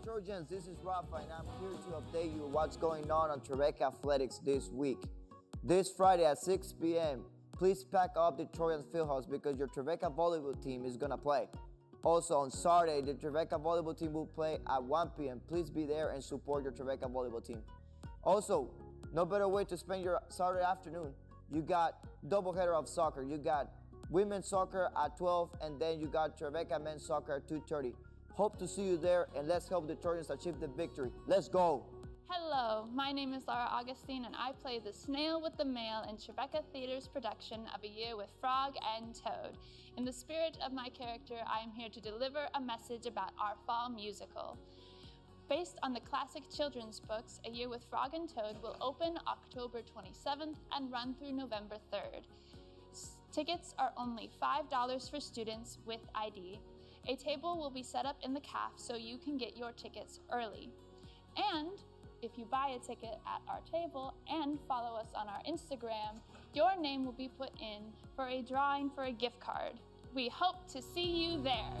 Trojans, this is Rafa and I'm here to update you what's going on Trevecca Athletics this week. This Friday at 6 p.m., please pack up the Trojan Fieldhouse because your Trevecca volleyball team is going to play. Also on Saturday, the Trevecca volleyball team will play at 1 p.m. Please be there and support your Trevecca volleyball team. Also, no better way to spend your Saturday afternoon. You got doubleheader of soccer. You got women's soccer at 12 and then you got Trevecca men's soccer at 2:30. Hope to see you there and let's help the Trojans achieve the victory. Let's go! Hello, my name is Laura Augustine and I play the Snail with the Mail in Trevecca Theater's production of A Year with Frog and Toad. In the spirit of my character, I am here to deliver a message about our fall musical. Based on the classic children's books, A Year with Frog and Toad will open October 27th and run through November 3rd. Tickets are only $5 for students with ID. A table will be set up in the CAF so you can get your tickets early. And if you buy a ticket at our table and follow us on our Instagram, your name will be put in for a drawing for a gift card. We hope to see you there.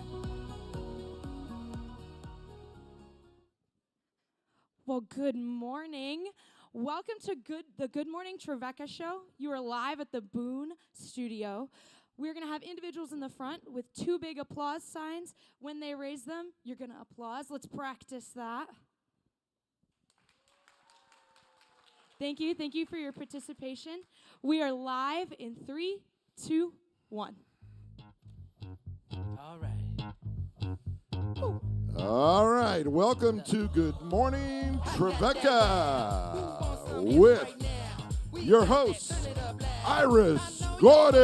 Well, good morning. Welcome to the Good Morning Trevecca show. You are live at the Boone studio. We're going to have individuals in the front with two big applause signs. When they raise them, you're going to applause. Let's practice that. Thank you. Thank you for your participation. We are live in 3, 2, 1. All right. All right, welcome to Good Morning Trevecca with your host, Iris Gordon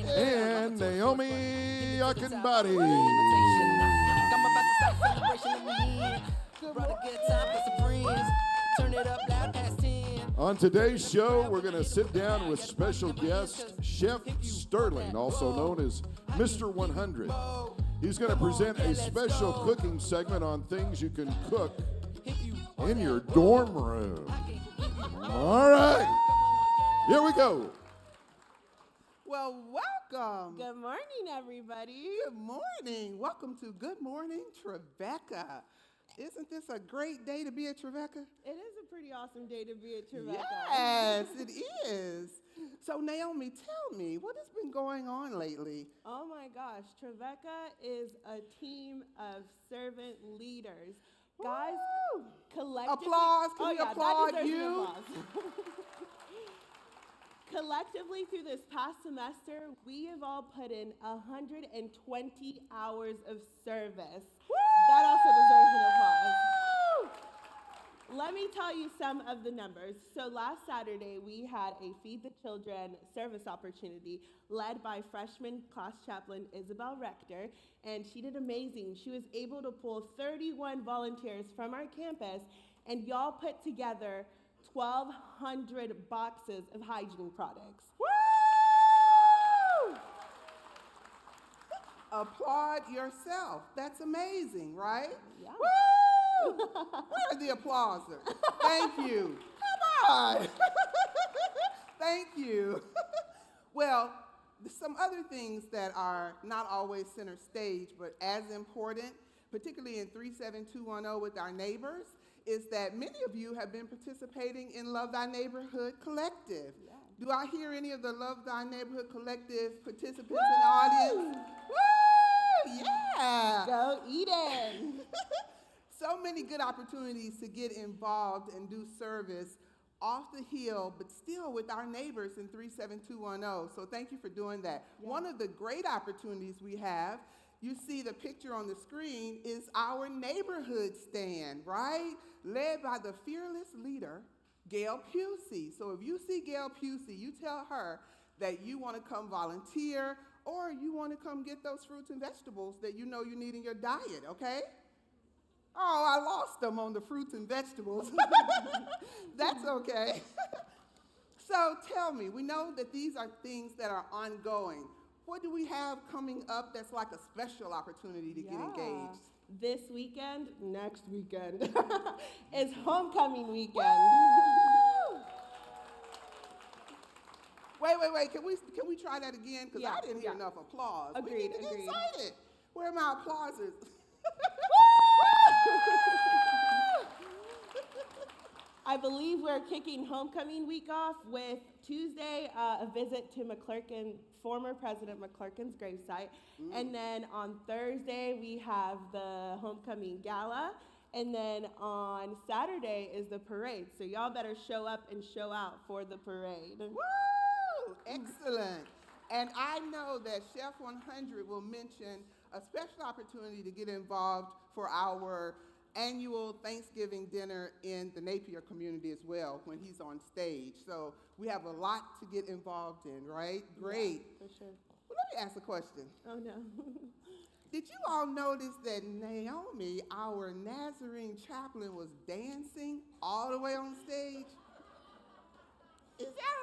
and Naomi Akinbody. On today's show, we're going to sit down with special guest Chef Sterling, also known as Mr. 100. He's going to present a special cooking segment on things you can cook in your dorm room. All right, here we go. Well, welcome. Good morning, everybody. Good morning. Welcome to Good Morning Trevecca. Isn't this a great day to be at Trevecca? It is a pretty awesome day to be at Trevecca. Yes, it is. So, Naomi, tell me, what has been going on lately? Oh my gosh, Trevecca is a team of servant leaders. Guys, Woo! collectively. Applause. Can we applaud that deserves you? an applause. Collectively, through this past semester, we have all put in 120 hours of service. That also deserves an applause. Let me tell you some of the numbers. So last Saturday, we had a Feed the Children service opportunity led by freshman class chaplain Isabel Rector, and she did amazing. She was able to pull 31 volunteers from our campus, and y'all put together 1,200 boxes of hygiene products. Woo! Applaud yourself. That's amazing, right? Yeah. Woo! Where are the applausers? Thank you. Come on. Thank you. Well, some other things that are not always center stage, but as important, particularly in 37210 with our neighbors, is that many of you have been participating in Love Thy Neighborhood Collective. Yeah. Do I hear any of the Love Thy Neighborhood Collective participants in the audience? Woo! Yeah! Go Eden! So many good opportunities to get involved and do service off the hill, but still with our neighbors in 37210. So thank you for doing that. Yeah. One of the great opportunities we have, you see the picture on the screen, is our neighborhood stand, right? Led by the fearless leader, Gail Pusey. So if you see Gail Pusey, you tell her that you want to come volunteer or you want to come get those fruits and vegetables that you know you need in your diet, okay? Oh, I lost them on the fruits and vegetables. That's okay. So tell me, we know that these are things that are ongoing. What do we have coming up that's like a special opportunity to get engaged? This weekend, next weekend, is homecoming weekend. Woo! Wait. Can we try that again? Because Yeah, I didn't hear yeah. enough applause. We Agreed, need to get agreed. excited. Where are my applauses? I believe we're kicking homecoming week off with Tuesday, a visit to McClurkin, former President McClurkin's gravesite. And then on Thursday, we have the homecoming gala. And then on Saturday is the parade. So y'all better show up and show out for the parade. Woo! Excellent. And I know that Chef 100 will mention a special opportunity to get involved for our annual Thanksgiving dinner in the Napier community as well when he's on stage. So we have a lot to get involved in, right? Great. Yeah, for sure. Well, let me ask a question. Oh, no. Did you all notice that Naomi, our Nazarene chaplain, was dancing all the way on stage? Is that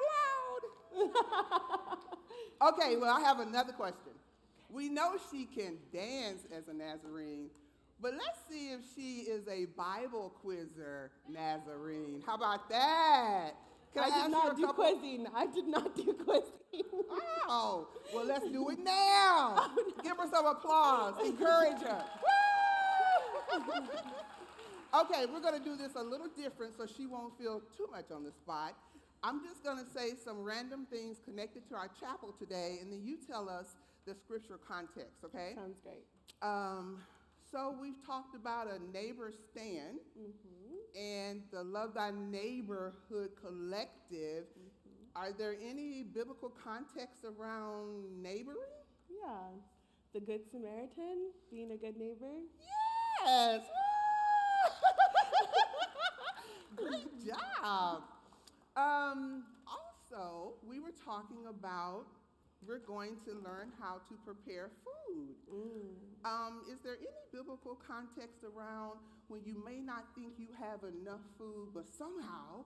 allowed? Okay, well, I have another question. We know she can dance as a Nazarene, but let's see if she is a Bible quizzer Nazarene. How about that? Can I did ask not you a do couple? quizzing. I did not do quizzing. Oh, well, let's do it now. Give her some applause. Encourage her. Okay, we're going to do this a little different so she won't feel too much on the spot. I'm just going to say some random things connected to our chapel today, and then you tell us the scriptural context, okay? Sounds great. So we've talked about a neighbor stand and the Love Thy Neighborhood Collective. Are there any biblical contexts around neighboring? Yeah. The Good Samaritan, being a good neighbor. Yes! Great job. Also, we were talking about we're going to learn how to prepare food. Is there any biblical context around when you may not think you have enough food, but somehow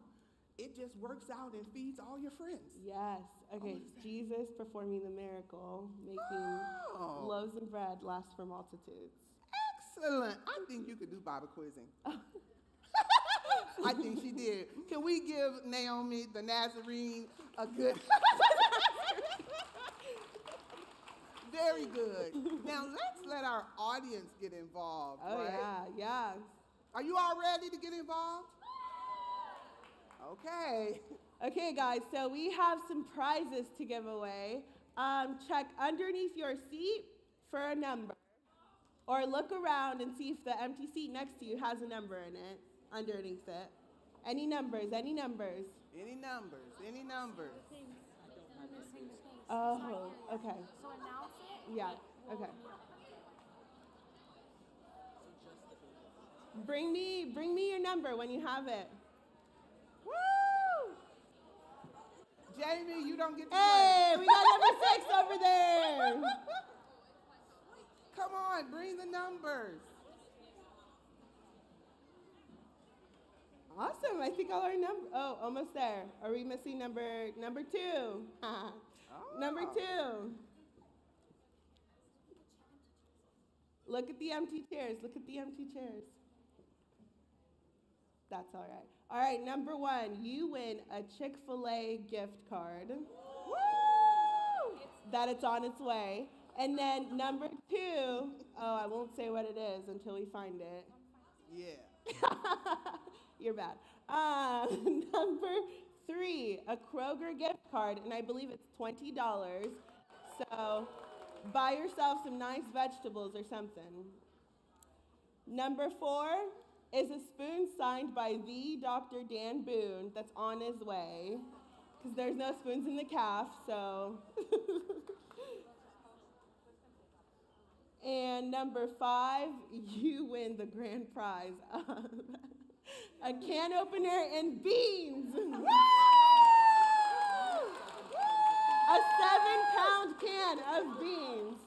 it just works out and feeds all your friends? Yes. Okay. Jesus performing the miracle, making loaves and bread last for multitudes. Excellent. I think you could do Bible quizzing. I think she did. Can we give Naomi the Nazarene a good? Very good. Now let's let our audience get involved. Oh, right? yeah. Are you all ready to get involved? Okay. Okay, guys, so we have some prizes to give away. Check underneath your seat for a number. Or look around and see if the empty seat next to you has a number in it, underneath it. Any numbers, any numbers? Any numbers, any numbers. Oh, okay. So announce it? Yeah, okay. Bring me your number when you have it. Woo! Jamie, you don't get to Hey, play. we got number 6 over there. Come on, bring the numbers. Awesome, I think all our numbers, oh, almost there. Are we missing number 2? Number 2. Look at the empty chairs, look at the empty chairs. That's all right. All right, number 1, you win a Chick-fil-A gift card. Woo! That it's on its way. And then number 2, oh, I won't say what it is until we find it. Yeah. You're bad. Number 3, a Kroger gift card, and I believe it's $20. So buy yourself some nice vegetables or something. Number 4 is a spoon signed by the Dr. Dan Boone that's on his way, because there's no spoons in the calf, so. And number 5, you win the grand prize of a can opener and beans. A 7-pound can of beans.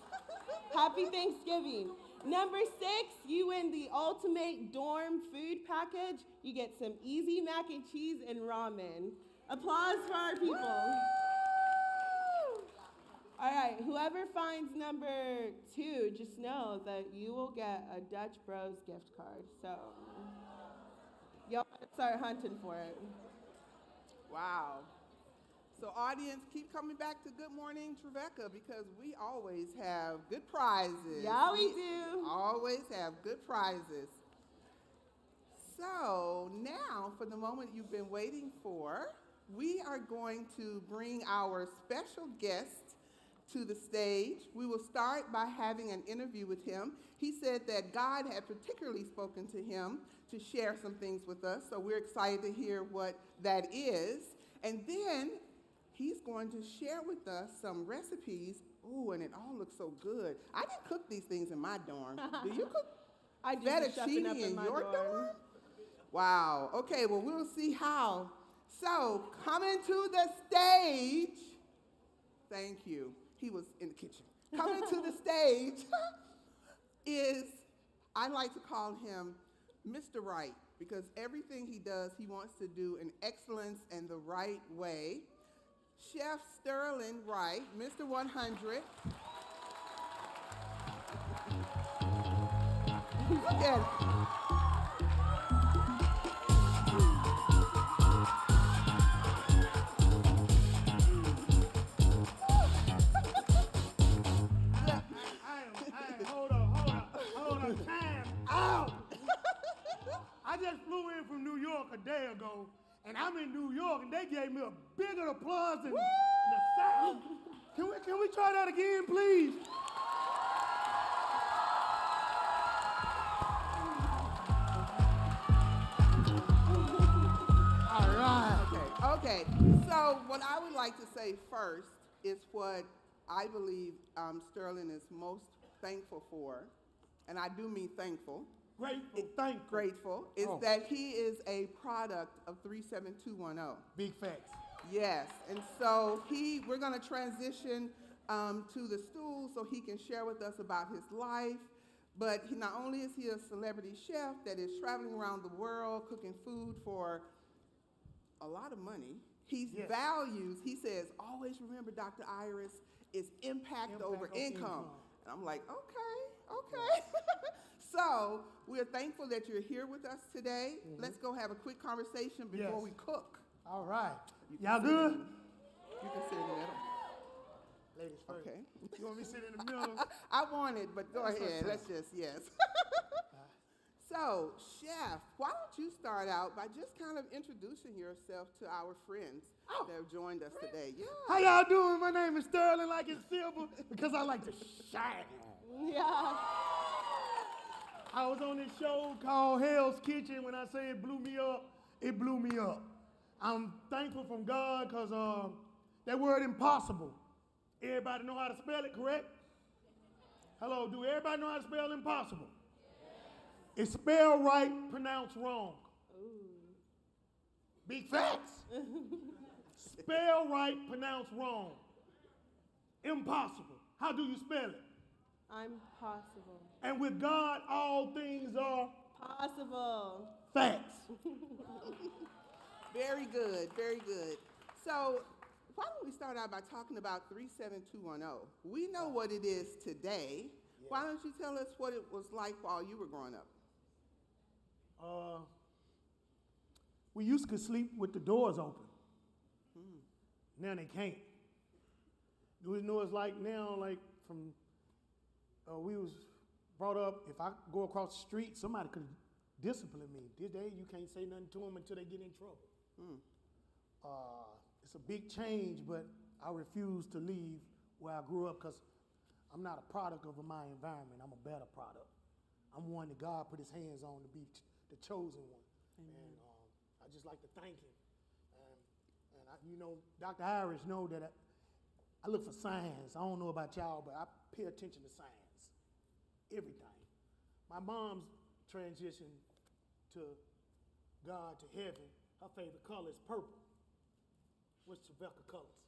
Happy Thanksgiving. Number 6, you win the ultimate dorm food package. You get some easy mac and cheese and ramen. Applause for our people. All right, whoever finds number 2, just know that you will get a Dutch Bros gift card. So y'all start hunting for it. Wow. So audience, keep coming back to Good Morning Trevecca because we always have good prizes. Yeah, we do. Always have good prizes. So now, for the moment you've been waiting for, we are going to bring our special guest to the stage. We will start by having an interview with him. He said that God had particularly spoken to him to share some things with us, so we're excited to hear what that is. And then he's going to share with us some recipes. Ooh, and it all looks so good. I didn't cook these things in my dorm. Do you cook I do the shuffling up fettuccine in my your dorm. dorm? Wow. Okay, well, we'll see how. So, coming to the stage, thank you. He was in the kitchen. Coming to the stage is, I like to call him Mr. Right, because everything he does, he wants to do in excellence and the right way. Chef Sterling Wright, Mr. 100. Look at it. Hold on, time out. I just flew in from New York a day ago, and I'm in New York, and they gave me a bigger applause than the South. Can we try that again, please? All right. Okay, so what I would like to say first is what I believe Sterling is most thankful for, and I do mean thankful. Grateful is that he is a product of 37210. Big facts. Yes, and so we're going to transition to the stool so he can share with us about his life. But not only is he a celebrity chef that is traveling around the world cooking food for a lot of money, he values, he says, always remember, Dr. Iris, is impact over income. And I'm like, okay. So we're thankful that you're here with us today. Mm-hmm. Let's go have a quick conversation before we cook. All right. Y'all good? You can sit in the middle. Ladies first. Okay. You want me to sit in the middle? I want it, but go ahead. Let's just, yes. So, Chef, why don't you start out by just kind of introducing yourself to our friends that have joined us today. Yeah. How y'all doing? My name is Sterling, like it's silver, because I like to shine. Yeah. I was on this show called Hell's Kitchen. When I say it blew me up, it blew me up. I'm thankful from God because that word impossible, everybody know how to spell it, correct? Hello, do everybody know how to spell impossible? It's spelled right, pronounced wrong. Ooh. Big facts. Spell right, pronounced wrong. Impossible. How do you spell it? I'm possible. And with God, all things are possible. Facts. Very good, very good. So why don't we start out by talking about 37210? We know what it is today. Yeah. Why don't you tell us what it was like while you were growing up? We used to sleep with the doors open. Now they can't. You know it's like now, like from, we was brought up, if I go across the street, somebody could discipline me. Today you can't say nothing to them until they get in trouble. It's a big change, but I refuse to leave where I grew up because I'm not a product of my environment. I'm a better product. I'm one that God put his hands on to be the chosen one. Amen. And I just like to thank him. And I, you know, Dr. Irish know that I look for signs. I don't know about y'all, but I pay attention to signs. Everything. My mom's transition to God, to heaven, her favorite color is purple. What's Trevecca colors?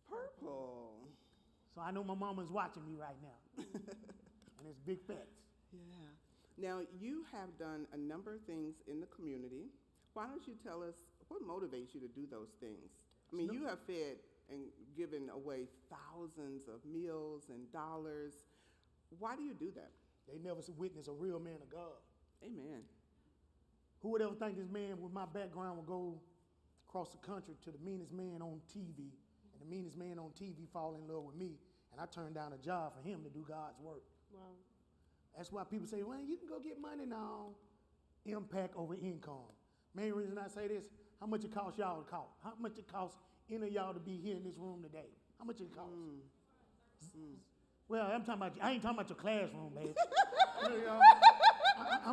Purple. So I know my mama's watching me right now. And it's big facts. Yeah. Now, you have done a number of things in the community. Why don't you tell us what motivates you to do those things? I mean, you have fed and given away thousands of meals and dollars. Why do you do that? They never witnessed a real man of God. Amen. Who would ever think this man with my background would go across the country to the meanest man on TV and the meanest man on TV fall in love with me, and I turned down a job for him to do God's work. Wow. That's why people say, well, you can go get money now. Impact over income. Main reason I say this, how much it costs y'all to call? How much it costs any of y'all to be here in this room today? How much it costs? Well, I ain't talking about your classroom, baby.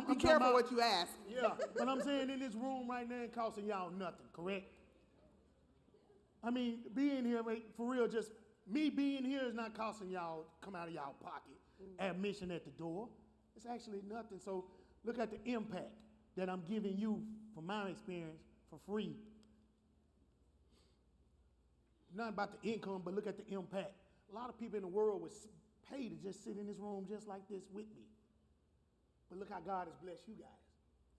Be careful what you ask. Yeah, but I'm saying in this room right now, it costing y'all nothing, correct? I mean, being here, for real, just me being here is not costing y'all, come out of y'all pocket. Admission at the door. It's actually nothing. So look at the impact that I'm giving you from my experience for free. Not about the income, but look at the impact. A lot of people in the world would pay to just sit in this room just like this with me. But look how God has blessed you guys.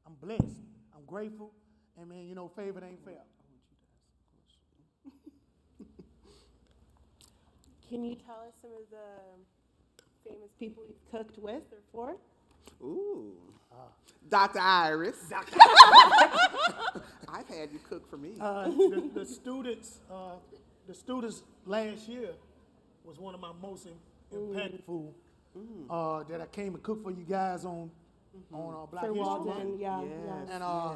I'm blessed. I'm grateful. And man, you know, favor ain't fair. Can you tell us some of the famous people you've cooked with or for? Ooh. Dr. Iris. I've had you cook for me. The students last year was one of my most impactful that I came and cooked for you guys on Black For History Walden, Month. yeah. And I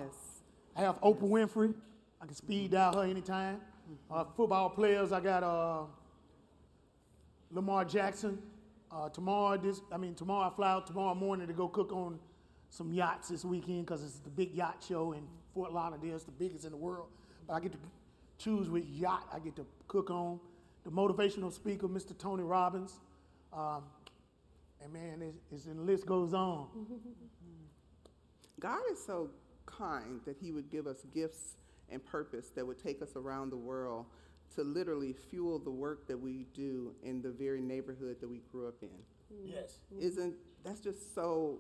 have Oprah Winfrey. I can speed dial her anytime. Football players, I got Lamar Jackson. Tomorrow I fly out tomorrow morning to go cook on some yachts this weekend because it's the big yacht show in Fort Lauderdale. It's the biggest in the world. But I get to choose which yacht I get to cook on. The motivational speaker, Mr. Tony Robbins. And man, the list goes on. God is so kind that he would give us gifts and purpose that would take us around the world to literally fuel the work that we do in the very neighborhood that we grew up in. Yes. That's just so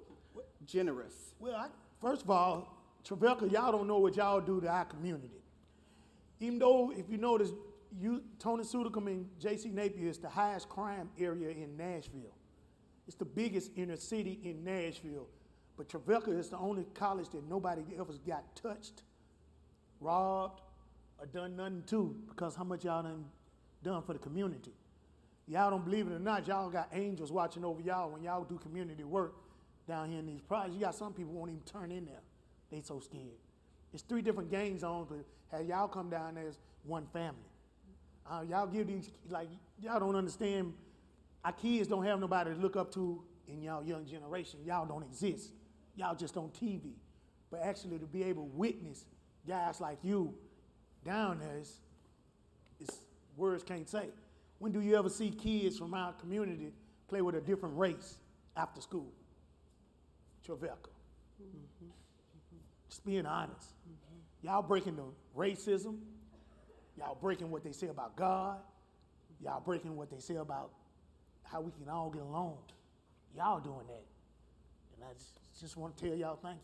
generous? Well, first of all, Trevecca, y'all don't know what y'all do to our community. Even though, if you notice, Tony Sudicum and J.C. Napier is the highest crime area in Nashville. It's the biggest inner city in Nashville. But Trevecca is the only college that nobody ever got touched, robbed, or done nothing to because how much y'all done for the community. Y'all don't believe it or not, y'all got angels watching over y'all when y'all do community work down here in these projects. You got some people won't even turn in there. They so scared. It's 3 different gang zones, but have y'all come down there as one family. Y'all give these, y'all don't understand. Our kids don't have nobody to look up to in y'all young generation. Y'all don't exist. Y'all just on TV. But actually to be able to witness guys like you down there is words can't say. When do you ever see kids from our community play with a different race after school? Trevecca. Just being honest. Y'all breaking the racism. Y'all breaking what they say about God. Y'all breaking what they say about how we can all get along. Y'all doing that. And I just want to tell y'all thank you.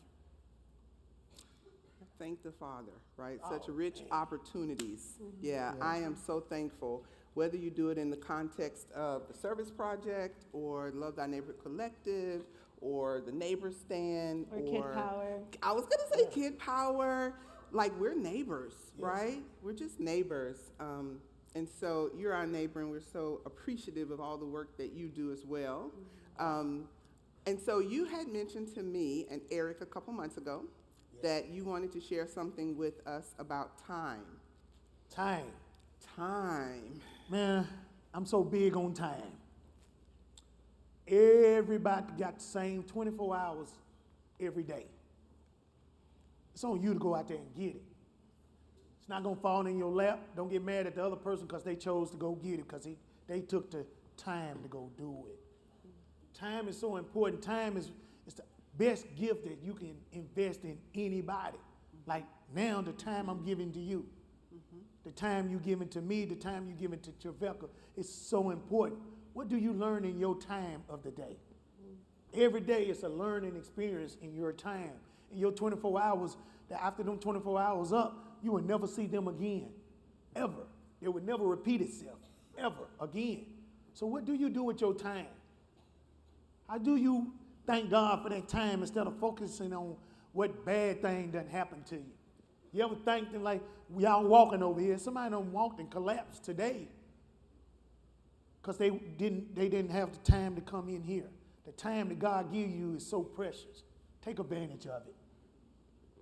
Thank the Father, right? Such rich opportunities. Yeah, I am so thankful. Whether you do it in the context of the Service Project or Love Thy Neighbor Collective or the Neighbor Stand Or Kid Power. I was going to say Kid Power. Like, we're neighbors, right? We're just neighbors. And so you're our neighbor, and we're so appreciative of all the work that you do as well. And so you had mentioned to me and Eric a couple months ago that you wanted to share something with us about time. Time. Man, I'm so big on time. Everybody got the same 24 hours every day. It's on you to go out there and get it. It's not going to fall in your lap. Don't get mad at the other person because they chose to go get it because they took the time to go do it. Time is so important. Time is the best gift that you can invest in anybody. Like now, the time I'm giving to you, the time you giving to me, the time you giving to Trevecca is so important. What do you learn in your time of the day? Every day it's a learning experience in your time. In your 24 hours, that after them 24 hours up, you will never see them again, ever. It would never repeat itself, ever again. So what do you do with your time? How do you thank God for that time instead of focusing on what bad thing done happened to you? You ever think that like we all walking over here, somebody done walked and collapsed today because they didn't have the time to come in here. The time that God gives you is so precious. Take advantage of it.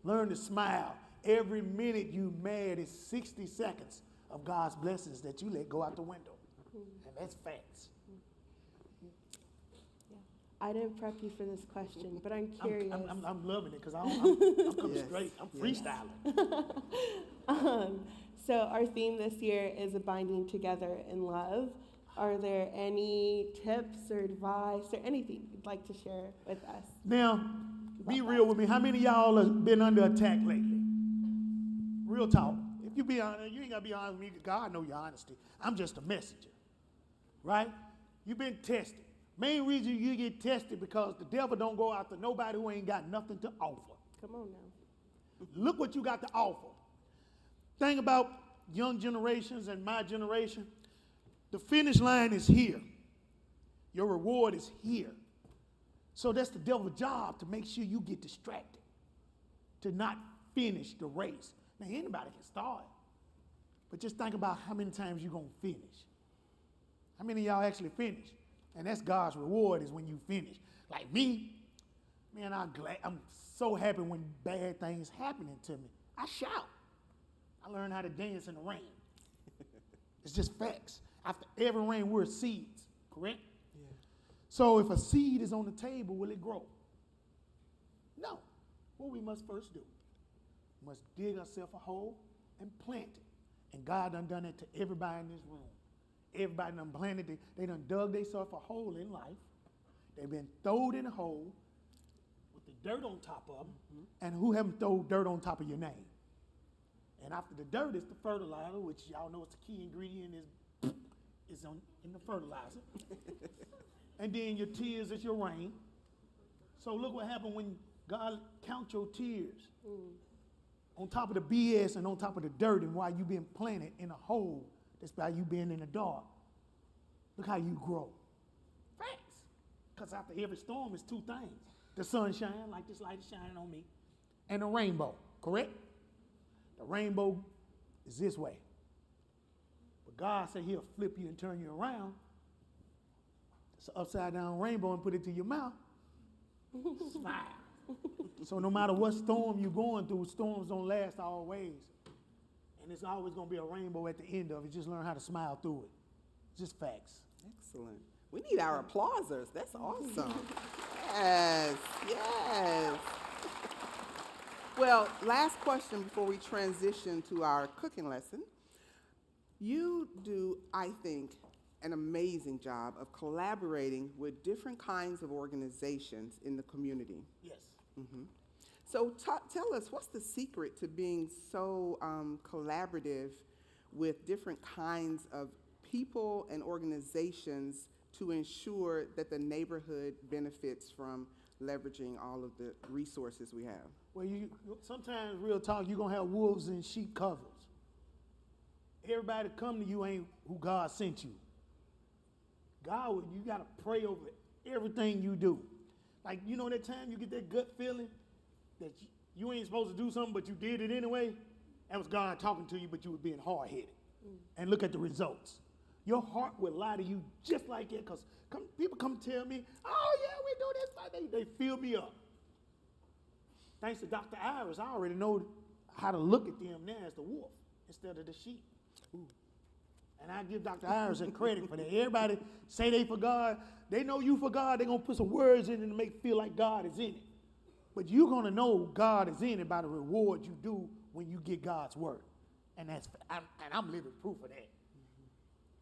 Learn to smile. Every minute you mad is 60 seconds of God's blessings that you let go out the window. And that's facts. I didn't prep you for this question, but I'm curious. I'm loving it because I'm coming straight. I'm freestyling. So our theme this year is a binding together in love. Are there any tips or advice or anything you'd like to share with us? Now, be real with me. How many of y'all have been under attack lately? Real talk. If you be honest, you ain't got to be honest with me. God know your honesty. I'm just a messenger, right? You've been tested. Main reason you get tested because the devil don't go after nobody who ain't got nothing to offer. Come on now. Look what you got to offer. Thing about young generations and my generation, the finish line is here. Your reward is here. So that's the devil's job, to make sure you get distracted, to not finish the race. Now, anybody can start, but just think about how many times you're going to finish. How many of y'all actually finish? And that's God's reward, is when you finish. Like me, man, I'm so happy when bad things happening to me. I shout. I learned how to dance in the rain. It's just facts. After every rain, we're seeds, correct? Yeah. So if a seed is on the table, will it grow? No. What we must first do, we must dig ourselves a hole and plant it. And God done it to everybody in this room. Everybody done planted it. They done dug themselves a hole in life. They've been thrown in a hole with the dirt on top of them. And who haven't thrown dirt on top of your name? And after the dirt is the fertilizer, which y'all know it's the key ingredient is in the fertilizer. And then your tears is your rain. So look what happened when God count your tears on top of the BS and on top of the dirt, and while you been planted in a hole, that's why you been in the dark. Look how you grow. Facts. Because after every storm is two things. The sunshine, like this light is shining on me, and a rainbow, correct? The rainbow is this way. But God said he'll flip you and turn you around. It's an upside down rainbow, and put it to your mouth. Smile. So no matter what storm you're going through, storms don't last always. And it's always going to be a rainbow at the end of it. Just learn how to smile through it. Just facts. Excellent. We need our applausers. That's awesome. Yes, yes. Well, last question before we transition to our cooking lesson. You do, I think, an amazing job of collaborating with different kinds of organizations in the community. Yes. Mm-hmm. So tell us, what's the secret to being so collaborative with different kinds of people and organizations to ensure that the neighborhood benefits from leveraging all of the resources we have? Well, sometimes, real talk, you're going to have wolves in sheep covers. Everybody come to you ain't who God sent you. God, you got to pray over everything you do. Like, you know that time you get that gut feeling that you ain't supposed to do something, but you did it anyway? That was God talking to you, but you were being hard-headed. And look at the results. Your heart will lie to you just like that, because people come tell me, oh, yeah, we do this. They fill me up. Thanks to Dr. Iris, I already know how to look at them now as the wolf instead of the sheep. And I give Dr. Iris a credit for that. Everybody say they for God. They know you for God. They're going to put some words in it to make it feel like God is in it. But you're going to know God is in it by the reward you do when you get God's word. And I'm living proof of that.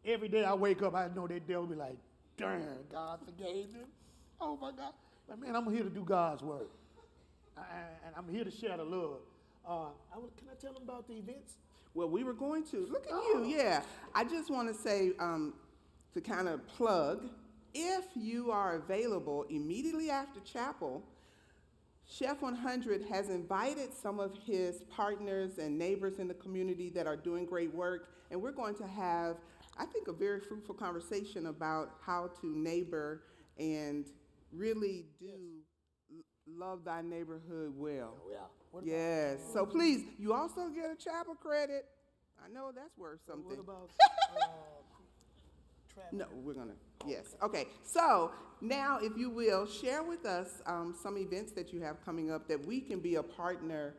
Every day I wake up, I know that devil be like, darn, God forgave him. Oh, my God. But, man, I'm here to do God's word. And I'm here to share the love. Can I tell them about the events? Well, we were going to. Look at you, yeah. I just want to say, to kind of plug, if you are available immediately after chapel, Chef 100 has invited some of his partners and neighbors in the community that are doing great work, and we're going to have, I think, a very fruitful conversation about how to neighbor and really do love thy neighborhood well. Oh, yeah. Yes. So please, you also get a chapel credit. I know that's worth something. What about No, we're gonna, yes, okay. So now, if you will, share with us some events that you have coming up that we can be a partner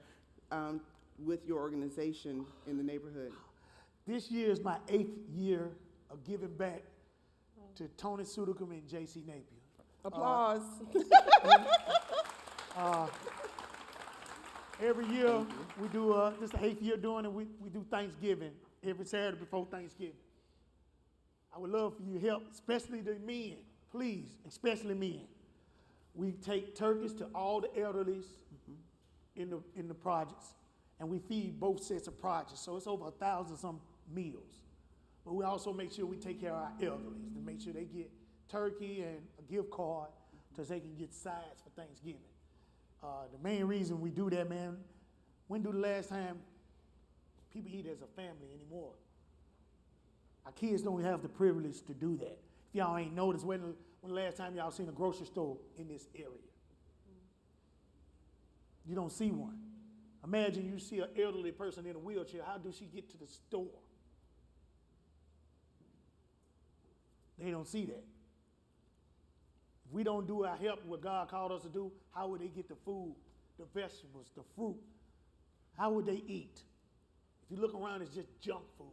with your organization in the neighborhood. This year is my 8th year of giving back to Tony Sudicum and J.C. Napier. Applause. Every year we do, this is the 8th year doing it, we do Thanksgiving every Saturday before Thanksgiving. I would love for you to help, especially the men, please, especially men. We take turkeys to all the elderlies in the projects, and we feed both sets of projects, so it's over 1,000 some meals. But we also make sure we take care of our elderlies, to make sure they get turkey and a gift card so they can get sides for Thanksgiving. The main reason we do that, man, when do the last time people eat as a family anymore? Our kids don't have the privilege to do that. If y'all ain't noticed, when the last time y'all seen a grocery store in this area? You don't see one. Imagine you see an elderly person in a wheelchair. How does she get to the store? They don't see that. If we don't do our help, what God called us to do, how would they get the food, the vegetables, the fruit? How would they eat? If you look around, it's just junk food.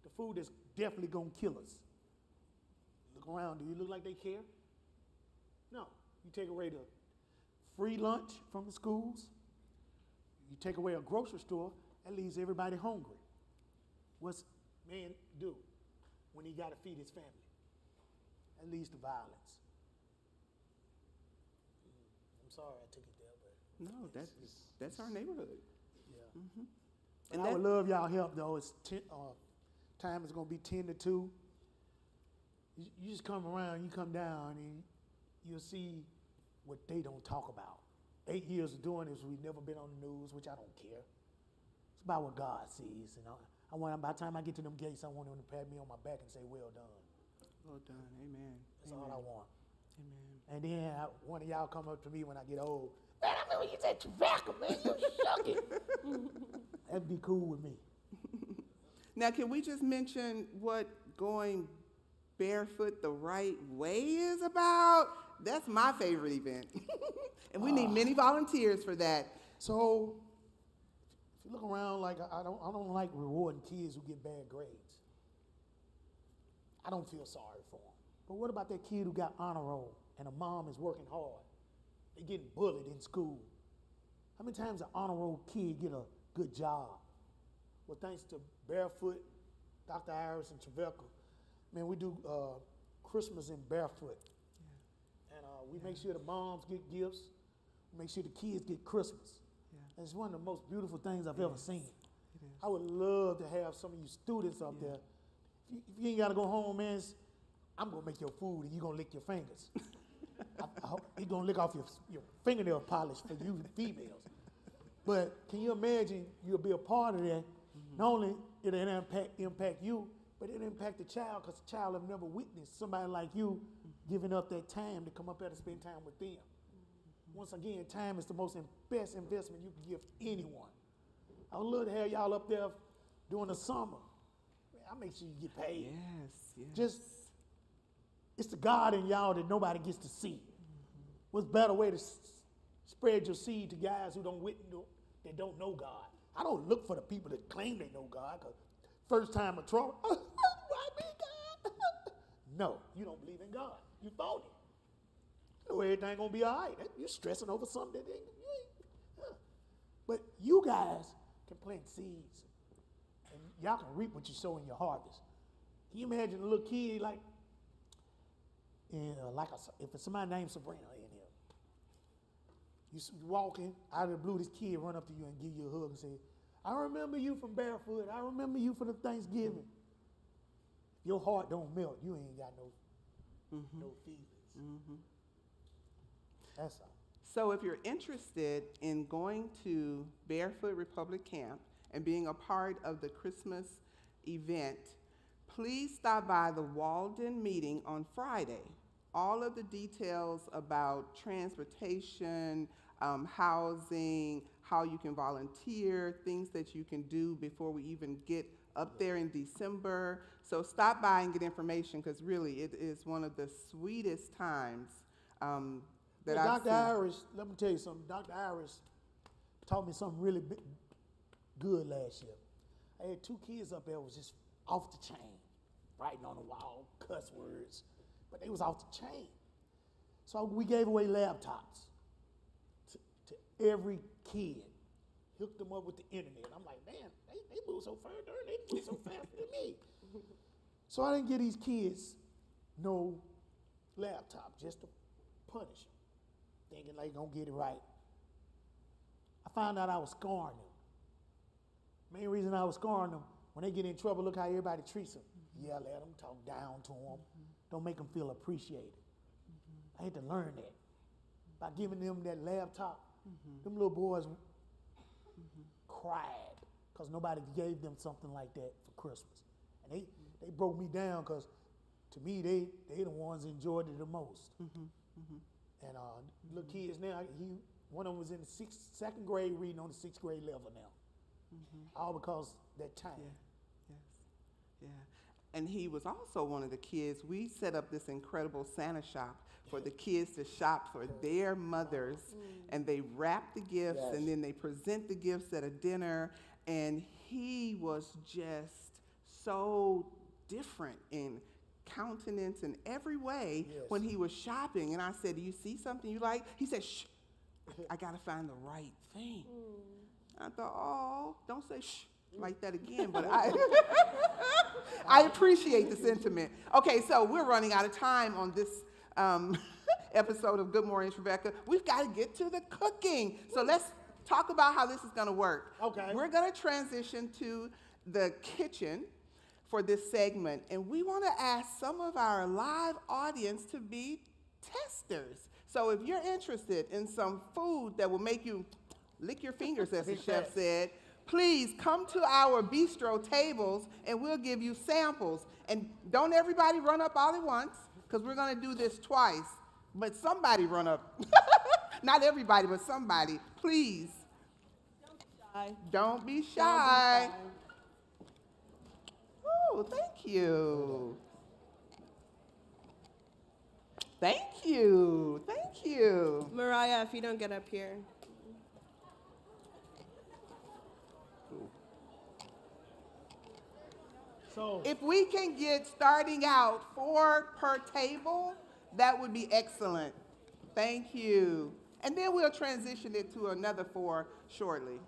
The food that's definitely gonna kill us. Look around, do you look like they care? No. You take away the free lunch from the schools, you take away a grocery store, that leaves everybody hungry. What's man do when he gotta feed his family? That leads to violence. I'm sorry I took it there, but No, that's our neighborhood. yeah. Mm-hmm. And I would love y'all help though. It's time is gonna be 10 to 2. You just come around, you come down, and you'll see what they don't talk about. 8 years of doing this, we've never been on the news, which I don't care. It's about what God sees, and I want. By the time I get to them gates, I want them to pat me on my back and say, "Well done." Well done. Amen. That's Amen. all I want. Amen. And then one of y'all come up to me when I get old. Man, I remember you said Trevecca, man. You shook it. That'd be cool with me. Now, can we just mention what going barefoot the right way is about? That's my favorite event. And we need many volunteers for that. So, if you look around, like I don't like rewarding kids who get bad grades. I don't feel sorry for them. But what about that kid who got honor roll and a mom is working hard? They're getting bullied in school. How many times an honor roll kid get a good job? Well, thanks to Barefoot, Dr. Iris, and Trevecca, man, we do Christmas in Barefoot. Yeah. And we make sure the moms get gifts. We make sure the kids get Christmas. Yeah. And it's one of the most beautiful things I've ever seen. I would love to have some of you students up there. If you ain't got to go home, man, I'm going to make your food and you're going to lick your fingers. You're going to lick off your fingernail polish for you females. But can you imagine you'll be a part of that? Not only it'll impact you, but it'll impact the child, because the child have never witnessed somebody like you giving up that time to come up there to spend time with them. Once again, time is the best investment you can give anyone. I would love to have y'all up there during the summer. Man, I make sure you get paid. Yes. Just, it's the God in y'all that nobody gets to see. What's a better way to spread your seed to guys who that don't know God? I don't look for the people that claim they know God, because first time of trouble, why me, God? No, you don't believe in God. You phony. You know everything gonna be all right. You're stressing over something that you ain't. But you guys can plant seeds, and y'all can reap what you sow in your harvest. Can you imagine a little kid if somebody named Sabrina in here, you walking out of the blue, this kid run up to you and give you a hug and say, "I remember you from Barefoot. I remember you for the Thanksgiving." If your heart don't melt, you ain't got no feelings. That's all. So if you're interested in going to Barefoot Republic Camp and being a part of the Christmas event, please stop by the Walden meeting on Friday. All of the details about transportation, housing, how you can volunteer, things that you can do before we even get up there in December. So stop by and get information, because really it is one of the sweetest times that Yeah, I've Dr. seen. Iris, let me tell you something. Dr. Iris taught me something really good last year. I had 2 kids up there was just off the chain, writing on the wall, cuss words, but they was off the chain. So we gave away laptops to every kid, hooked them up with the internet. I'm like, man, they move so fast, they move so faster than me. So I didn't give these kids no laptop just to punish them, thinking they gonna get it right. I found out I was scarring them. Main reason I was scarring them, when they get in trouble, look how everybody treats them. Yell at them, talk down to them, don't make them feel appreciated. I had to learn that. By giving them that laptop, them little boys cried because nobody gave them something like that for Christmas. And they broke me down, because to me, they the ones that enjoyed it the most. And little kids now, one of them was in the second grade reading on the 6th grade level now. All because that time. Yeah. Yes. Yeah. And he was also one of the kids. We set up this incredible Santa shop for the kids to shop for their mothers, and they wrap the gifts, and then they present the gifts at a dinner. And he was just so different in countenance in every way when he was shopping. And I said, do you see something you like? He said, shh, I gotta find the right thing. I thought, oh, don't say shh like that again, but I appreciate the sentiment. Okay, so we're running out of time on this episode of Good Morning Trevecca. We've got to get to the cooking. So let's talk about how this is going to work. Okay. We're going to transition to the kitchen for this segment, and we want to ask some of our live audience to be testers. So if you're interested in some food that will make you lick your fingers, as the chef said, please come to our bistro tables and we'll give you samples. And don't everybody run up all at once, because we're going to do this twice. But somebody run up. Not everybody, but somebody. Please. Don't be shy. Oh, thank you. Thank you. Thank you. Mariah, if you don't get up here. So If we can get starting out 4 per table, that would be excellent. Thank you. And then we'll transition it to another 4 shortly.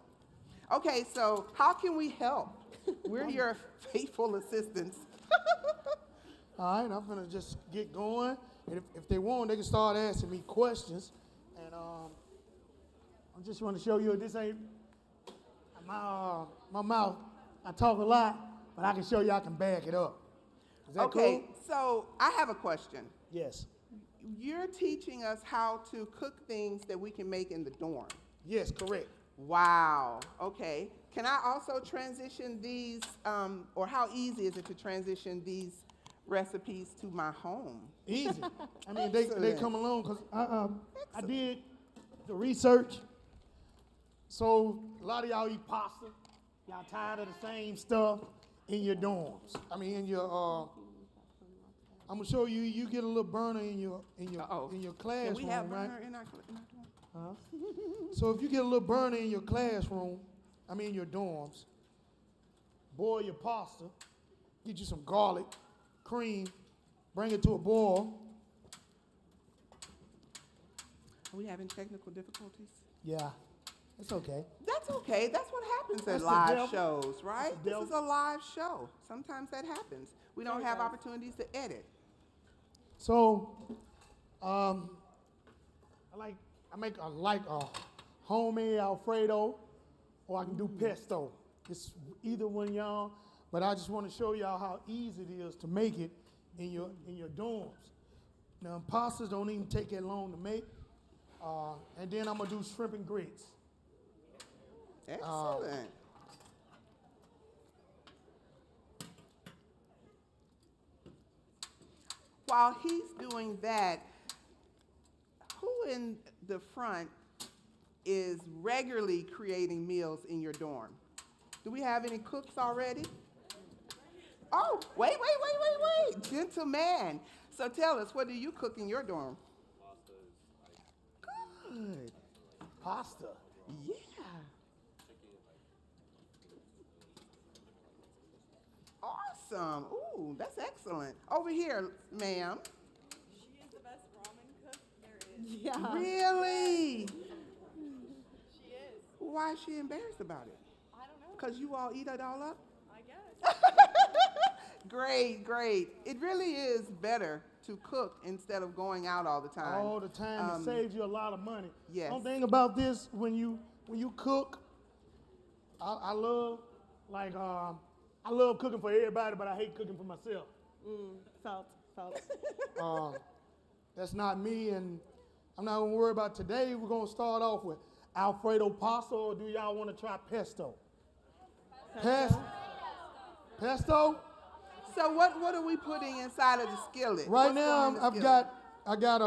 Okay, so how can we help? We're your faithful assistants. all right, I'm gonna just get going, and if they want, they can start asking me questions. And I just want to show you, this ain't my mouth. I talk a lot, but I can show you I can back it up. Is that Okay, cool? so I have a question. Yes. You're teaching us how to cook things that we can make in the dorm. Yes, correct. Wow. Okay. Can I also transition these, or how easy is it to transition these recipes to my home? Easy. I mean, they Excellent. come along because I did the research. So a lot of y'all eat pasta. Y'all tired of the same stuff in your dorms. I mean, in your. I'm gonna show you. You get a little burner in your classroom, Can we have right? burner in our dorm? So if you get a little burner in your classroom, I mean your dorms, boil your pasta, get you some garlic, cream, bring it to a boil. Are we having technical difficulties? Yeah, it's okay. That's okay. That's what happens at That's the live devil. shows, right? That's the This is devil. a live show. Sometimes that happens. We don't have opportunities to edit. So, I make a homemade Alfredo, or I can do pesto. It's either one, y'all. But I just want to show y'all how easy it is to make it in your dorms. Now, pastas don't even take that long to make. And then I'm gonna do shrimp and grits. Excellent. While he's doing that, who in the front is regularly creating meals in your dorm? Do we have any cooks already? Oh, wait. Gentleman. So tell us, what do you cook in your dorm? Good. Pasta. Yeah. Awesome. Ooh, that's excellent. Over here, ma'am. She is the best ramen cook there is. Yeah. Really? She is. Why is she embarrassed about it? I don't know. Because you all eat it all up? I guess. Great. It really is better to cook instead of going out all the time. All the time. It saves you a lot of money. Yes. One thing about this, when you cook, I love I love cooking for everybody, but I hate cooking for myself. Felt. That's not me, and I'm not gonna worry about today. We're gonna start off with Alfredo pasta, or do y'all want to try pesto? Pesto? So what are we putting inside of the skillet? Right What's now, going in the I skillet? got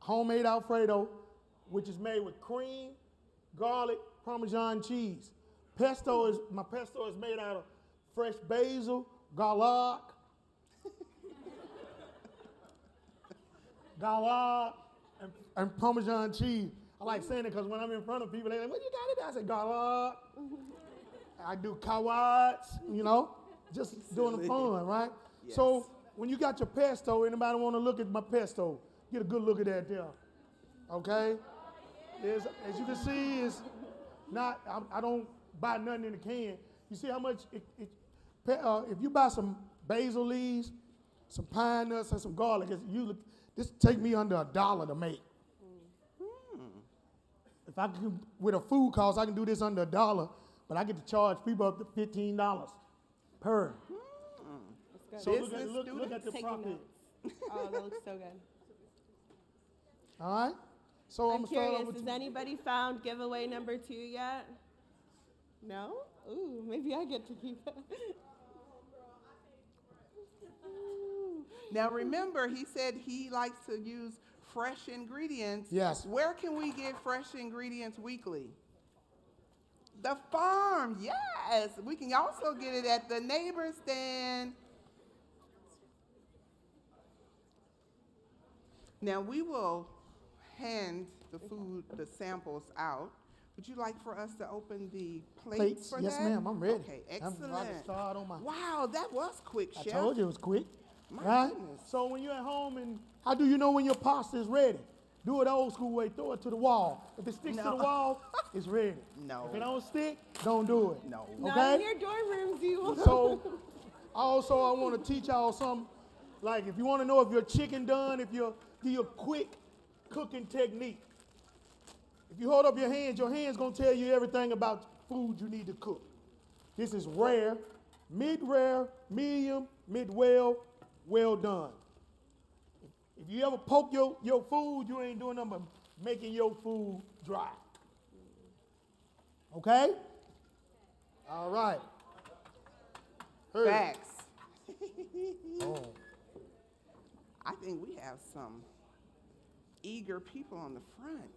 homemade Alfredo, which is made with cream, garlic, Parmesan cheese. My pesto is made out of fresh basil, garlic, and Parmesan cheese. I like saying it because when I'm in front of people, they're like, "What you got it?" I say garlic. I do cowards, just doing the fun, right? Yes. So when you got your pesto, anybody want to look at my pesto? Get a good look at that there, okay? As you can see, it's not, I don't buy nothing in a can. You see how much, if you buy some basil leaves, some pine nuts, and some garlic, this take me under $1 to make. If I can, with a food cost, I can do this under $1, but I get to charge people up to $15 per. So look at the Taking profit. notes. Oh, that looks so good. All right. So I'm I'm gonna start curious, with has anybody found giveaway number 2 yet? No? Ooh, maybe I get to keep it. Now remember, he said he likes to use fresh ingredients. Yes. Where can we get fresh ingredients weekly? The farm, yes. We can also get it at the neighbor stand. Now we will hand the samples out. Would you like for us to open the plates for Yes, that? ma'am. I'm ready. Okay, I'm excellent. about to start on my. Wow, that was quick, I Chef. told you it was quick. My right? goodness. So when you're at home, and how do you know when your pasta is ready? Do it old school way. Throw it to the wall. If it sticks to the wall, it's ready. No. If it don't stick, don't do it. No. Not Okay? in your dorm rooms, you will. So also I want to teach y'all something. Like if you want to know if your chicken done, if you do your quick cooking technique. If you hold up your hand's gonna tell you everything about food you need to cook. This is rare, mid-rare, medium, mid-well, well done. If you ever poke your food, you ain't doing nothing but making your food dry. Okay? All right. Heard. Facts. Oh. I think we have some eager people on the front.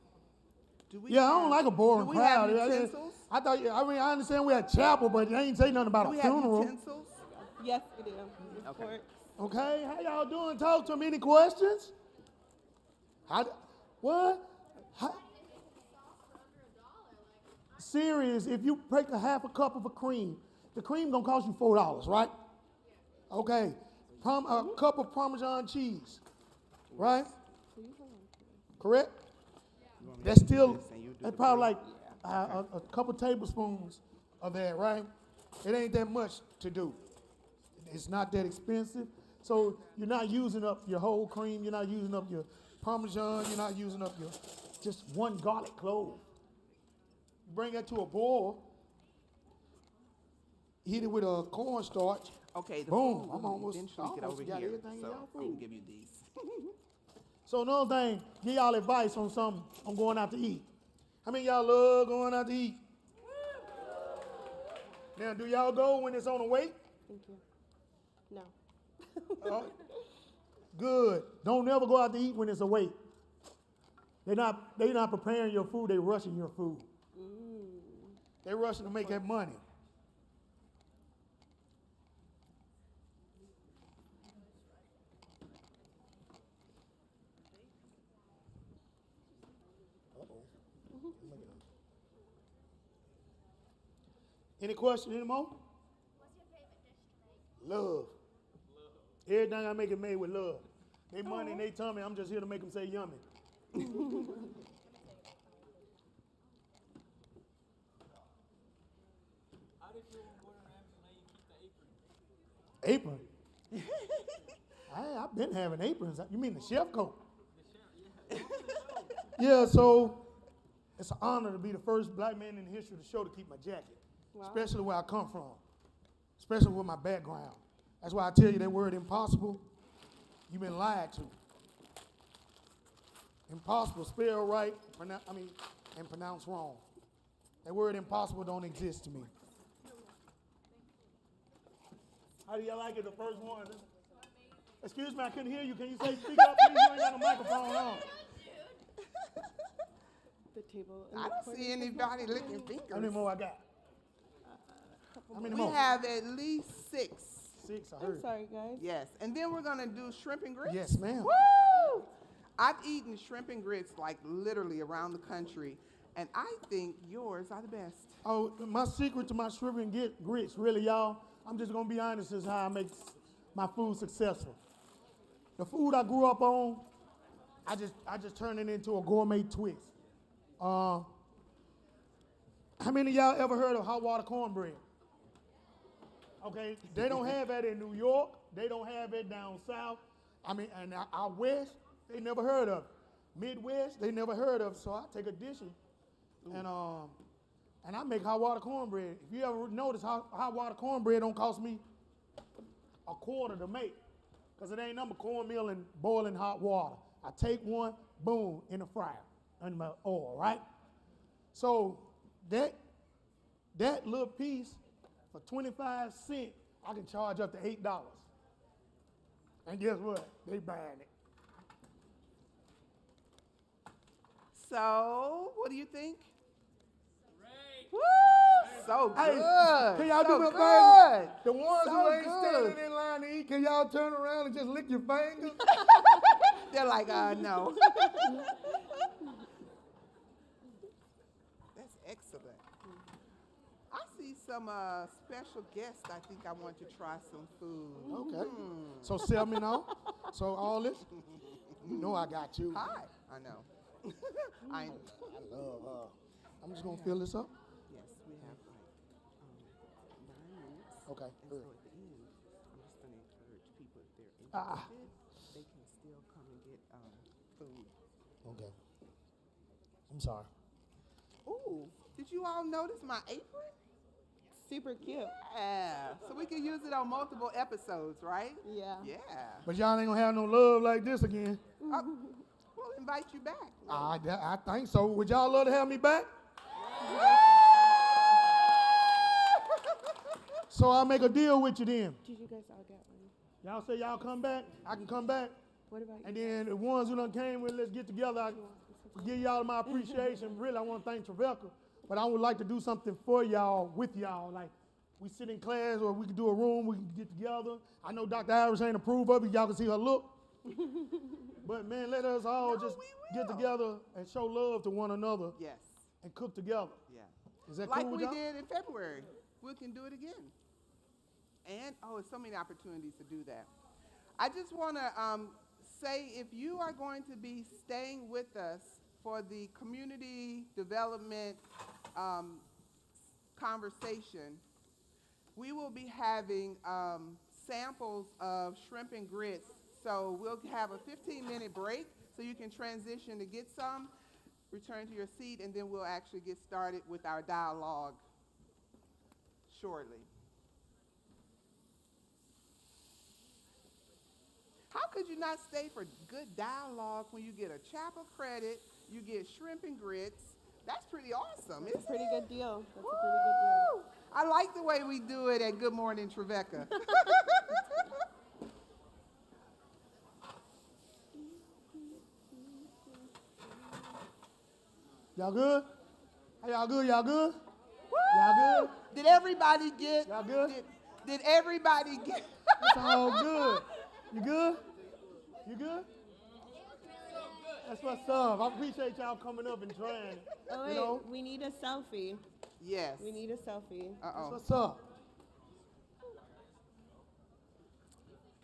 Do we Yeah, have, I don't like a boring do we crowd. have utensils? I understand we had chapel, but you ain't say nothing about Do a we have funeral. utensils? Yes, we do. Of Okay. course. Okay, how y'all doing? Talk to me. Any questions? What? Serious, if you break a half a cup of a cream, the cream gonna cost you $4, right? Okay, a cup of Parmesan cheese, right? Correct? That's still, that's probably like a couple tablespoons of that, right? It ain't that much to do. It's not that expensive. So you're not using up your whole cream. You're not using up your Parmesan. You're not using up your just one garlic clove. You bring that to a boil. Heat it with a cornstarch. Okay, the Boom. food I'm will almost eventually get over got here, everything in so y'all I can food. give you these. So another thing, give y'all advice on something on going out to eat. How many of y'all love going out to eat? Now, do y'all go when it's on a wait? Thank you. No. Good. Don't never go out to eat when it's a wait. They not preparing your food, they rushing your food. They rushing to make that money. Any question anymore? What's your favorite dish to make? Love. Everything I make it made with love. They money and they tummy, I'm just here to make them say yummy. How do you feel when Gordon Ramsay let you keep the apron? Apron? I've been having aprons. You mean the chef coat? The chef, yeah. Yeah, so it's an honor to be the first black man in the history of the show to keep my jacket, especially where I come from, especially with my background. That's why I tell you that word impossible, you've been lied to. Impossible, spelled right, and pronounced wrong. That word impossible don't exist to me. How do y'all like it, the first one? Excuse me, I couldn't hear you. Can you say speak up, please? You ain't got a microphone on. The table. I don't see anybody licking fingers. How many more I got? How many We more? have at least 6. 6, I I'm heard. sorry, guys. Yes, and then we're gonna do shrimp and grits. Yes, ma'am. Woo! I've eaten shrimp and grits like literally around the country, and I think yours are the best. Oh, my secret to my shrimp and grits, really, y'all, I'm just gonna be honest, is how I make my food successful. The food I grew up on, I just turned it into a gourmet twist. How many of y'all ever heard of hot water cornbread? Okay, they don't have that in New York. They don't have it down south. And out west, they never heard of it. Midwest, they never heard of it. So I take a dish and I make hot water cornbread. If you ever notice, hot water cornbread don't cost me a quarter to make, because it ain't number cornmeal and boiling hot water. I take one, boom, in the fryer, in my oil, right? So that little piece for 25 cents, I can charge up to $8. And guess what? They buying it. So, what do you think? Great. Woo! So good. Hey, can y'all so do me a good. favor? The ones So who ain't good. standing in line to eat, can y'all turn around and just lick your fingers? They're like, no. That's excellent. I see some special guests. I think I want to try some food. Okay. So sell me now. So all this, you know I got you. Hi. I know. I love her. I'm just gonna fill this up. Yes, we have like 9 minutes. Okay. And so Good. at the end, I'm just going to encourage people, if they're interested, they can still come and get food. Okay. I'm sorry. Ooh, did you all notice my apron? Super cute. Yeah. So we can use it on multiple episodes, right? Yeah. Yeah. But y'all ain't gonna have no love like this again. We'll invite you back. I think so. Would y'all love to have me back? So I'll make a deal with you then. Did you guys all get one? Y'all say y'all come back, I can come back. What about And you? then the ones who done came with, let's get together. I give y'all my appreciation. Really, I want to thank Trevecca. But I would like to do something for y'all, with y'all. Like, we sit in class, or we can do a room, we can get together. I know Dr. Harris ain't approve of it. Y'all can see her look. But, man, let us all just get together and show love to one another. Yes. And cook together. Yeah. Is that like cool with we y'all? did in February. We can do it again. And, there's so many opportunities to do that. I just want to say, if you are going to be staying with us for the community development conversation, we will be having samples of shrimp and grits. So we'll have a 15-minute break so you can transition to get some, return to your seat, and then we'll actually get started with our dialogue shortly. How could you not stay for good dialogue when you get a chapel credit, you get shrimp and grits? That's pretty awesome, That's a isn't pretty it? good deal. That's a pretty good deal. Woo! I like the way we do it at Good Morning Trevecca. Y'all good? Hey, y'all good? Y'all good? Woo! Y'all good? Did everybody get? Y'all good? Did everybody get? It's all good. You good? You good? That's what's up. I appreciate y'all coming up and trying. Oh, wait, You know? we need a selfie. Yes. We need a selfie. That's Uh-oh. what's up.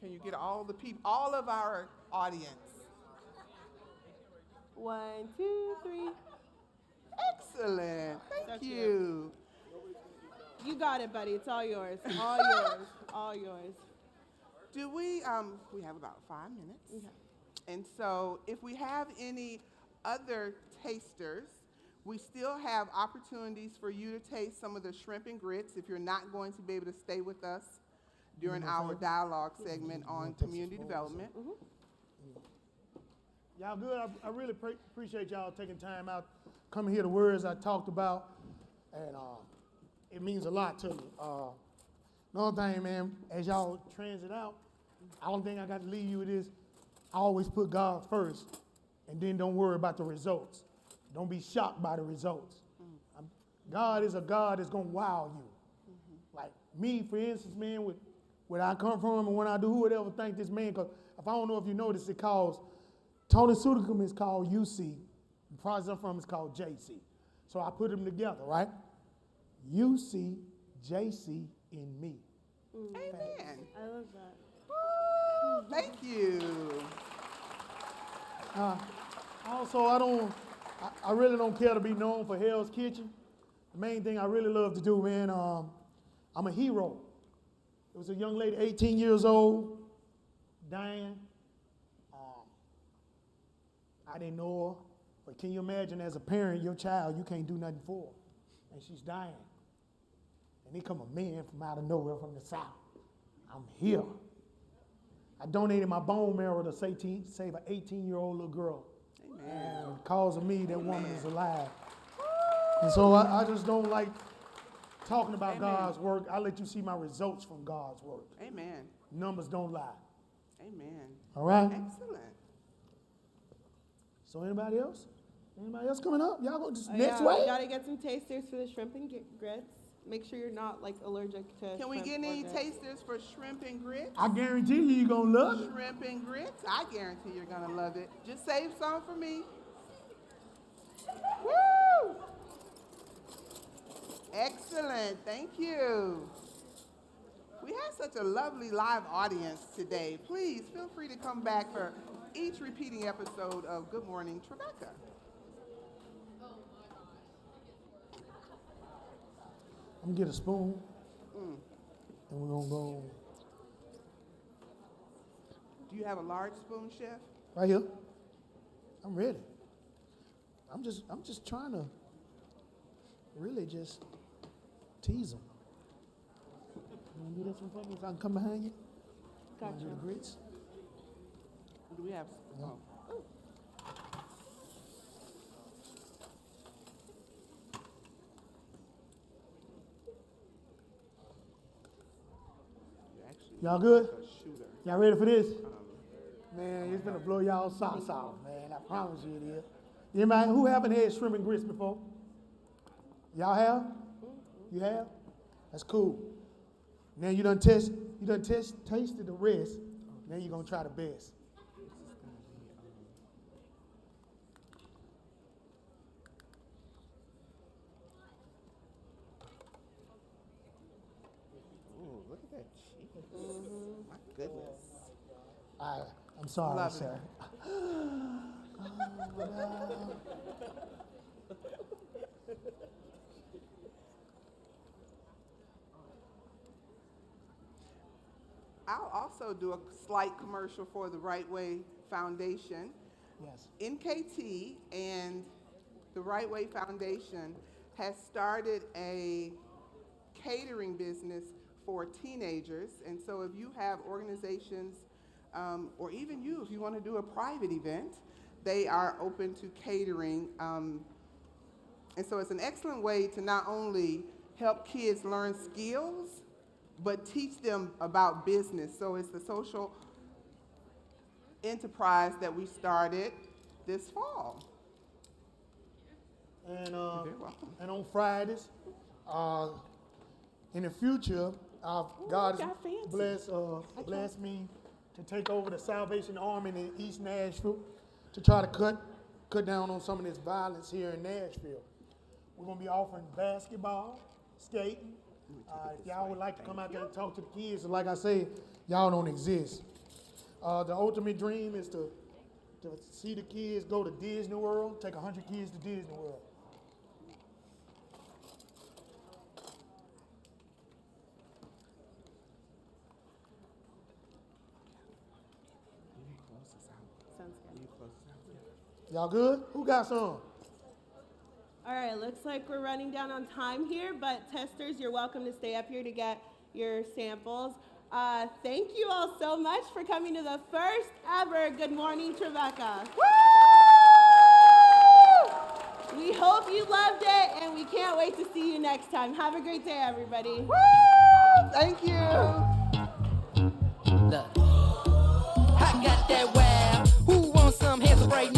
Can you get all the people, all of our audience? 1, 2, 3. Excellent. Thank So you. You got it, buddy. It's all yours. All yours. All yours. Do we have about 5 minutes. Okay. And so if we have any other tasters, we still have opportunities for you to taste some of the shrimp and grits if you're not going to be able to stay with us during our dialogue segment on community development. Y'all good? I really appreciate y'all taking time out, coming here. The words I talked about, and it means a lot to me. Another thing, man, as y'all transit out, I don't think I got to leave you with this. I always put God first, and then don't worry about the results. Don't be shocked by the results. God is a God that's going to wow you. Like me, for instance, man, with where I come from and when I do, who would ever think this man, because if I don't know if you notice, it calls, Tony Sudicum is called UC, the project I'm from is called JC. So I put them together, right? UC, JC in me. Amen. I love that. Woo, thank you. Also, I really don't care to be known for Hell's Kitchen. The main thing I really love to do, man, I'm a hero. There was a young lady, 18 years old, dying. I didn't know her, but can you imagine as a parent, your child, you can't do nothing for her, and she's dying. And here come a man from out of nowhere from the South. I'm here. I donated my bone marrow to save an 18-year-old little girl. Amen. And because of me, that woman is alive. And so I just don't like talking about God's work. I let you see my results from God's work. Amen. Numbers don't lie. Amen. All right? Excellent. So anybody else? Anybody else coming up? Y'all go just Oh, next yeah, way? we gotta get some tasters for the shrimp and grits. Make sure you're not like allergic to. Can we shrimp get or any grits. tasters for shrimp and grits? I guarantee you're going to love it. Shrimp and grits? I guarantee you're going to love it. Just save some for me. Woo! Excellent. Thank you. We have such a lovely live audience today. Please feel free to come back for each repeating episode of Good Morning Trevecca. I'm going to get a spoon, and we're going to go Do you have a large spoon, Chef? right here. I'm ready. I'm just trying to really just tease them. You want to do this one for me if I can come behind you? Gotcha. Do the grits? Do we have? No. Oh. You're actually Y'all good? a shooter. Y'all ready for this? Man, it's gonna blow y'all socks off, man. I promise you it is. Anybody who haven't had shrimp and grits before? Y'all have? You have? That's cool. Now you done tasted the rest. Now you're gonna try the best. Ooh, look at that cheese. My goodness. I'm sorry, Love sir. I'll also do a slight commercial for the Right Way Foundation. Yes. NKT and the Right Way Foundation has started a catering business for teenagers. And so if you have organizations, or even you, if you want to do a private event, they are open to catering. And so it's an excellent way to not only help kids learn skills, but teach them about business. So it's the social enterprise that we started this fall. And You're very welcome. and on Fridays, in the future, God has got fancy. blessed me to take over the Salvation Army in East Nashville to try to cut cut down on some of this violence here in Nashville. We're going to be offering basketball, skating. If y'all would like to come out there and talk to the kids, like I say, y'all don't exist. The ultimate dream is to see the kids go to Disney World, take 100 kids to Disney World. Y'all good? Who got some? All right, looks like we're running down on time here, but testers, you're welcome to stay up here to get your samples. Thank you all so much for coming to the first ever Good Morning Trevecca. Woo! We hope you loved it, and we can't wait to see you next time. Have a great day, everybody. Woo! Thank you. Look, I got that wow. Who wants some hands up right